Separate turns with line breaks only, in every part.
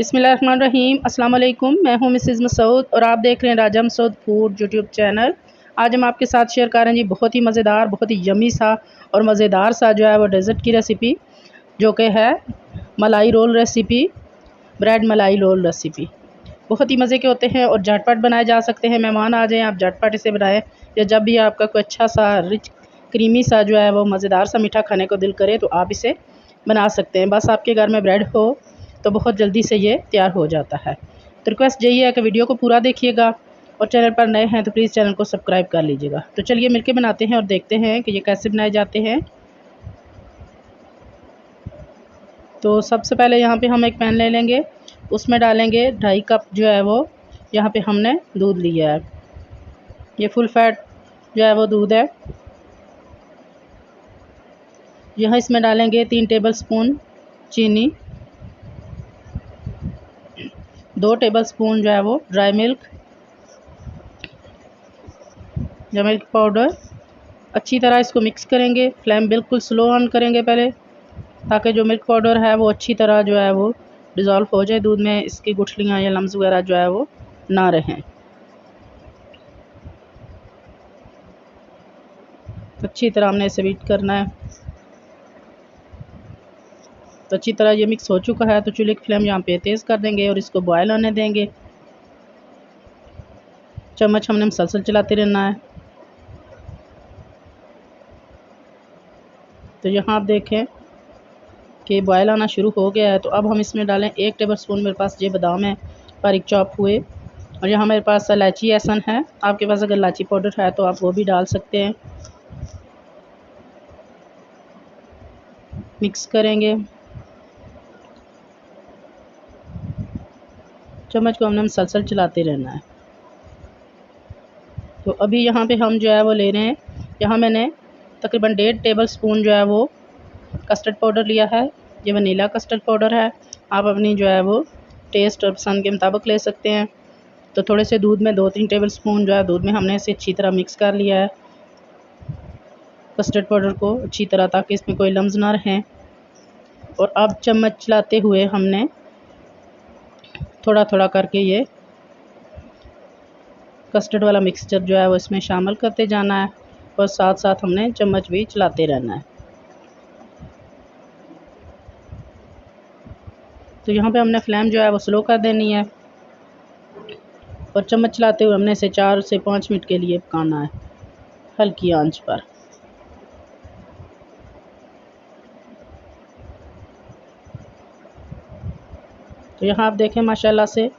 बिस्मिल्लाहिर्रहमानिर्रहीम। अस्सलाम वालेकुम। मैं हूं मिसेज़ मसूद और आप देख रहे हैं राजा मसूद फूड यूट्यूब चैनल। आज हम आपके साथ शेयर कर रहे हैं जी बहुत ही मज़ेदार, बहुत ही यमी सा और मज़ेदार सा जो है वो डेज़र्ट की रेसिपी, जो कि है मलाई रोल रेसिपी, ब्रेड मलाई रोल रेसिपी। बहुत ही मज़े के होते हैं और झटपट बनाए जा सकते हैं। मेहमान आ जाएँ, आप झटपट इसे बनाएँ, या जब भी आपका कोई अच्छा सा रिच क्रीमी सा जो है वो मज़ेदार सा मीठा खाने को दिल करे तो आप इसे बना सकते हैं। बस आपके घर में ब्रेड हो तो बहुत जल्दी से ये तैयार हो जाता है। तो रिक्वेस्ट यही है कि वीडियो को पूरा देखिएगा और चैनल पर नए हैं तो प्लीज़ चैनल को सब्सक्राइब कर लीजिएगा। तो चलिए मिलके बनाते हैं और देखते हैं कि ये कैसे बनाए जाते हैं। तो सबसे पहले यहाँ पे हम एक पैन ले लेंगे, उसमें डालेंगे 2.5 कप जो है वो यहाँ पे हमने दूध लिया है। ये फुल फैट जो है वो दूध है। यहाँ इसमें डालेंगे 3 टेबलस्पून चीनी, 2 टेबलस्पून जो है वो ड्राई मिल्क या मिल्क पाउडर। अच्छी तरह इसको मिक्स करेंगे। फ्लेम बिल्कुल स्लो ऑन करेंगे पहले, ताकि जो मिल्क पाउडर है वो अच्छी तरह जो है वो डिज़ोल्व हो जाए दूध में, इसकी गुठलियाँ या लम्स वगैरह जो है वो ना रहें। अच्छी तरह हमने इसे बीट करना है। तो अच्छी तरह ये मिक्स हो चुका है तो चूल्हे की फ्लेम यहाँ पे तेज़ कर देंगे और इसको बॉयल आने देंगे। चम्मच हमने मुसलसल चलाते रहना है। तो यहाँ आप देखें कि बॉयल आना शुरू हो गया है। तो अब हम इसमें डालें 1 टेबलस्पून, मेरे पास ये बादाम है बारीक चॉप हुए, और यहाँ मेरे पास इलायची एसन है। आपके पास अगर इलायची पाउडर है तो आप वो भी डाल सकते हैं। मिक्स करेंगे। चम्मच को हमने मुसलसल चलाते रहना है। तो अभी यहाँ पे हम जो है वो ले रहे हैं, यहाँ मैंने तकरीबन 1.5 टेबलस्पून जो है वो कस्टर्ड पाउडर लिया है। ये वनीला कस्टर्ड पाउडर है। आप अपनी जो है वो टेस्ट और पसंद के मुताबिक ले सकते हैं। तो थोड़े से दूध में 2-3 टेबलस्पून जो है दूध में हमने इसे अच्छी तरह मिक्स कर लिया है, कस्टर्ड पाउडर को अच्छी तरह, ताकि इसमें कोई लम्स ना रहें। और अब चम्मच चलाते हुए हमने थोड़ा थोड़ा करके ये कस्टर्ड वाला मिक्सचर जो है वो इसमें शामिल करते जाना है, और साथ साथ हमने चम्मच भी चलाते रहना है। तो यहाँ पे हमने फ्लेम जो है वो स्लो कर देनी है और चम्मच चलाते हुए हमने इसे 4 से 5 मिनट के लिए पकाना है हल्की आंच पर। तो यहाँ आप देखें माशाल्लाह से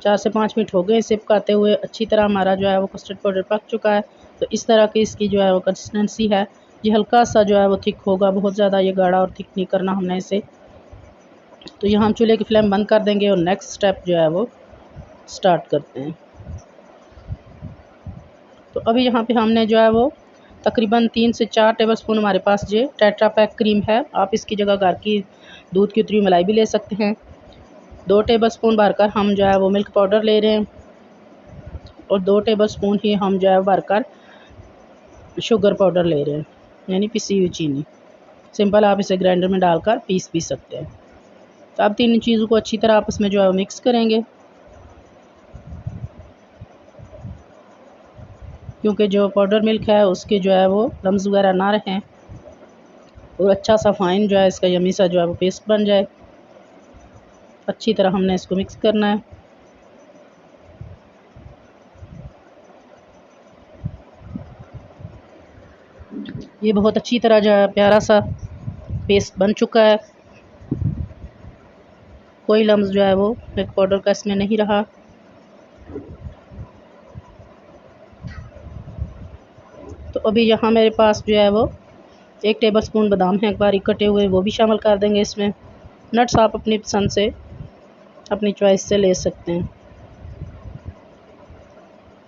4 से 5 मिनट हो गए इसे पकाते हुए। अच्छी तरह हमारा जो है वो कस्टर्ड पाउडर पक चुका है। तो इस तरह की इसकी जो है वो कंसिस्टेंसी है। ये हल्का सा जो है वो थिक होगा, बहुत ज़्यादा ये गाढ़ा और थिक नहीं करना हमने इसे। तो यहाँ हम चूल्हे की फ्लेम बंद कर देंगे और नेक्स्ट स्टेप जो है वो स्टार्ट करते हैं। तो अभी यहाँ पे हमने जो है वो तकरीबन 3 से 4 टेबलस्पून हमारे पास ये टेट्रा पैक क्रीम है। आप इसकी जगह घर की दूध की उतरी मलाई भी ले सकते हैं। 2 टेबलस्पून भरकर हम जो है वो मिल्क पाउडर ले रहे हैं, और 2 टेबलस्पून ही हम जो है भरकर शुगर पाउडर ले रहे हैं, यानी पिसी हुई चीनी। सिंपल आप इसे ग्राइंडर में डालकर पीस भी सकते हैं। तो अब तीन चीज़ों को अच्छी तरह आपस में जो है वो मिक्स करेंगे, क्योंकि जो पाउडर मिल्क है उसके जो है वो लम्स वगैरह ना रहें और अच्छा सा फाइन जो है इसका यमी सा जो है वो पेस्ट बन जाए। अच्छी तरह हमने इसको मिक्स करना है। ये बहुत अच्छी तरह जो है प्यारा सा पेस्ट बन चुका है। कोई लम्स जो है वो मिल्क पाउडर का इसमें नहीं रहा। तो अभी यहाँ मेरे पास जो है वो 1 टेबलस्पून बादाम है बारीक कटे हुए, वो भी शामिल कर देंगे इसमें। नट्स आप अपनी पसंद से, अपनी चॉइस से ले सकते हैं।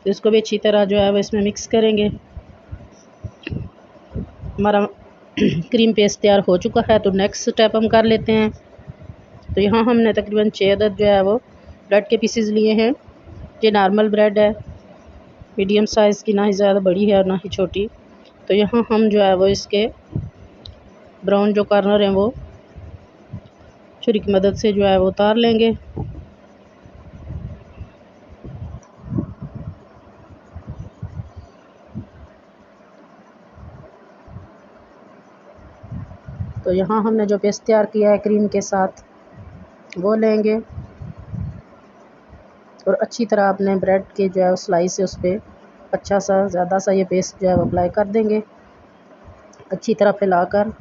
तो इसको भी अच्छी तरह जो है वो इसमें मिक्स करेंगे। हमारा क्रीम पेस्ट तैयार हो चुका है। तो नेक्स्ट स्टेप हम कर लेते हैं। तो यहाँ हमने तकरीबन 6 अदद जो है वो ब्रेड के पीसेस लिए हैं। ये नॉर्मल ब्रेड है, मीडियम साइज़ की, ना ही ज़्यादा बड़ी है और ना ही छोटी। तो यहाँ हम जो है वो इसके ब्राउन जो कॉर्नर हैं वो छुरी की मदद से जो है वो उतार लेंगे। तो यहाँ हमने जो पेस्ट तैयार किया है क्रीम के साथ वो लेंगे और अच्छी तरह अपने ब्रेड के जो है स्लाइस है उस पर अच्छा सा ज़्यादा सा ये पेस्ट जो है वो अप्लाई कर देंगे अच्छी तरह फैलाकर।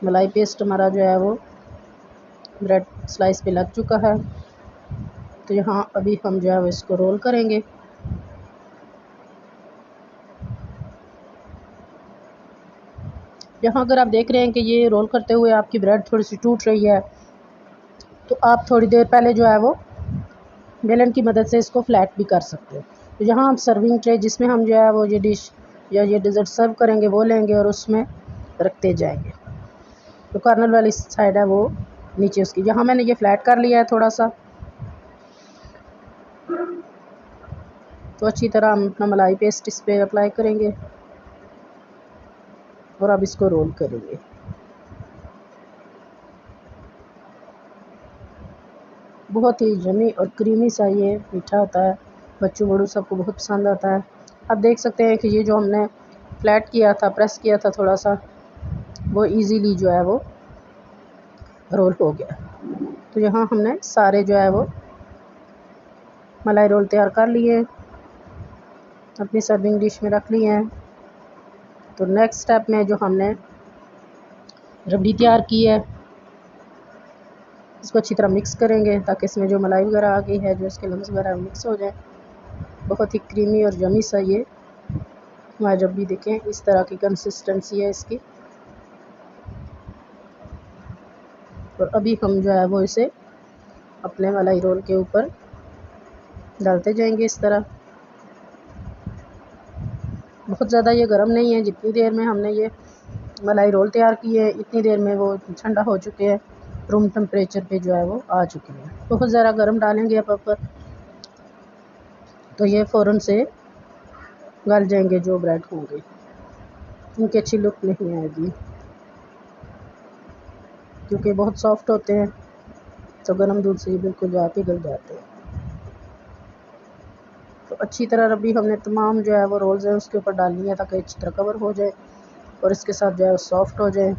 मलाई पेस्ट हमारा जो है वो ब्रेड स्लाइस पे लग चुका है। तो यहाँ अभी हम जो है वो इसको रोल करेंगे। यहाँ अगर आप देख रहे हैं कि ये रोल करते हुए आपकी ब्रेड थोड़ी सी टूट रही है तो आप थोड़ी देर पहले जो है वो बेलन की मदद से इसको फ्लैट भी कर सकते हैं। तो यहाँ हम सर्विंग ट्रे जिसमें हम जो है वो ये डिश या ये डिज़र्ट सर्व करेंगे वो लेंगे और उसमें रखते जाएंगे। तो कॉर्नर वाली साइड है वो नीचे उसकी, यहाँ मैंने ये फ्लैट कर लिया है थोड़ा सा। तो अच्छी तरह हम अपना मलाई पेस्ट इस पर अप्लाई करेंगे और अब इसको रोल करेंगे। बहुत ही यमी और क्रीमी सा ये मीठा होता है, बच्चों बड़ों सबको बहुत पसंद आता है। आप देख सकते हैं कि ये जो हमने फ्लैट किया था, प्रेस किया था थोड़ा सा, वो इजीली जो है वो रोल हो गया। तो यहाँ हमने सारे जो है वो मलाई रोल तैयार कर लिए, अपनी सर्विंग डिश में रख लिए हैं। तो नेक्स्ट स्टेप में जो हमने रबड़ी तैयार की है इसको अच्छी तरह मिक्स करेंगे ताकि इसमें जो मलाई वगैरह आ गई है, जो इसके लम्स वगैरह मिक्स हो जाए। बहुत ही क्रीमी और यमी सा ये हमारी रबड़ी, देखें इस तरह की कंसिस्टेंसी है इसकी। और अभी हम जो है वो इसे अपने मलाई रोल के ऊपर डालते जाएंगे इस तरह। बहुत ज़्यादा ये गर्म नहीं है, जितनी देर में हमने ये मलाई रोल तैयार किए हैं इतनी देर में वो ठंडा हो चुके हैं, रूम टेम्परेचर पे जो है वो आ चुके हैं। बहुत ज़्यादा गर्म डालेंगे आप ऊपर तो ये फ़ौरन से गल जाएंगे जो ब्रेड होंगे, उनकी अच्छी लुक नहीं आएगी क्योंकि बहुत सॉफ्ट होते हैं। तो गर्म दूध से बिल्कुल जो आके गल जाते हैं। तो अच्छी तरह रबड़ी हमने तमाम जो है वो रोल्स हैं उसके ऊपर डालनी है ताकि अच्छी तरह कवर हो जाए और इसके साथ जो है सॉफ्ट हो जाए।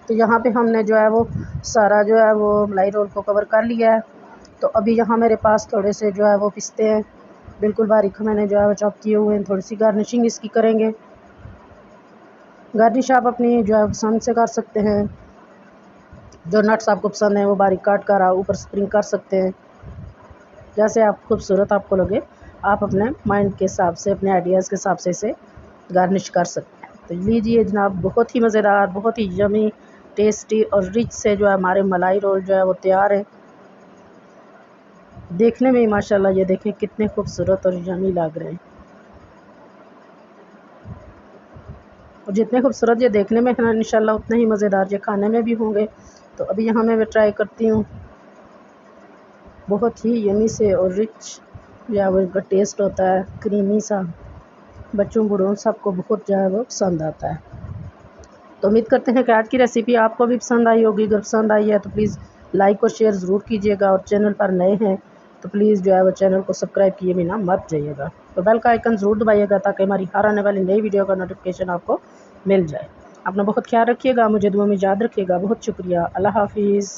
तो यहाँ पे हमने जो है वो सारा जो है वो मलाई रोल को कवर कर लिया है। तो अभी यहाँ मेरे पास थोड़े से जो है वो पिस्ते हैं, बिल्कुल बारीक मैंने जो है वो चॉप किए हुए हैं। थोड़ी सी गार्निशिंग इसकी करेंगे। गार्निश आप अपनी जो है पसंद से कर सकते हैं, जो नट्स आपको पसंद है वो बारीक काट कर आप ऊपर स्प्रिंग कर सकते हैं, जैसे आप खूबसूरत आपको लगे। आप अपने माइंड के हिसाब से, अपने आइडियाज़ के हिसाब से इसे गार्निश कर सकते हैं। तो लीजिए जनाब, बहुत ही मज़ेदार, बहुत ही यमी, टेस्टी और रिच से जो है हमारे मलाई रोल जो है वो तैयार है। देखने में ही माशाल्लाह ये देखें कितने खूबसूरत और यमी लग रहे हैं। और जितने खूबसूरत ये देखने में है इंशाल्लाह उतने ही मज़ेदार ये खाने में भी होंगे। तो अभी यहाँ मैं ट्राई करती हूँ। बहुत ही यमी से और रिच या वो इनका टेस्ट होता है, क्रीमी सा, बच्चों बूढ़ों सबको बहुत जो है वो पसंद आता है। तो उम्मीद करते हैं कि आज की रेसिपी आपको भी पसंद आई होगी। अगर पसंद आई है तो प्लीज़ लाइक और शेयर ज़रूर कीजिएगा और चैनल पर नए हैं तो प्लीज़ जो है वो चैनल को सब्सक्राइब किए बिना मत जाइएगा। तो बेल का आइकन ज़रूर दबाइएगा ताकि हमारी हर आने वाली नई वीडियो का नोटिफिकेशन आपको मिल जाए। अपना बहुत ख्याल रखिएगा, मुझे दुआ में याद रखिएगा। बहुत शुक्रिया। अल्लाह हाफिज़।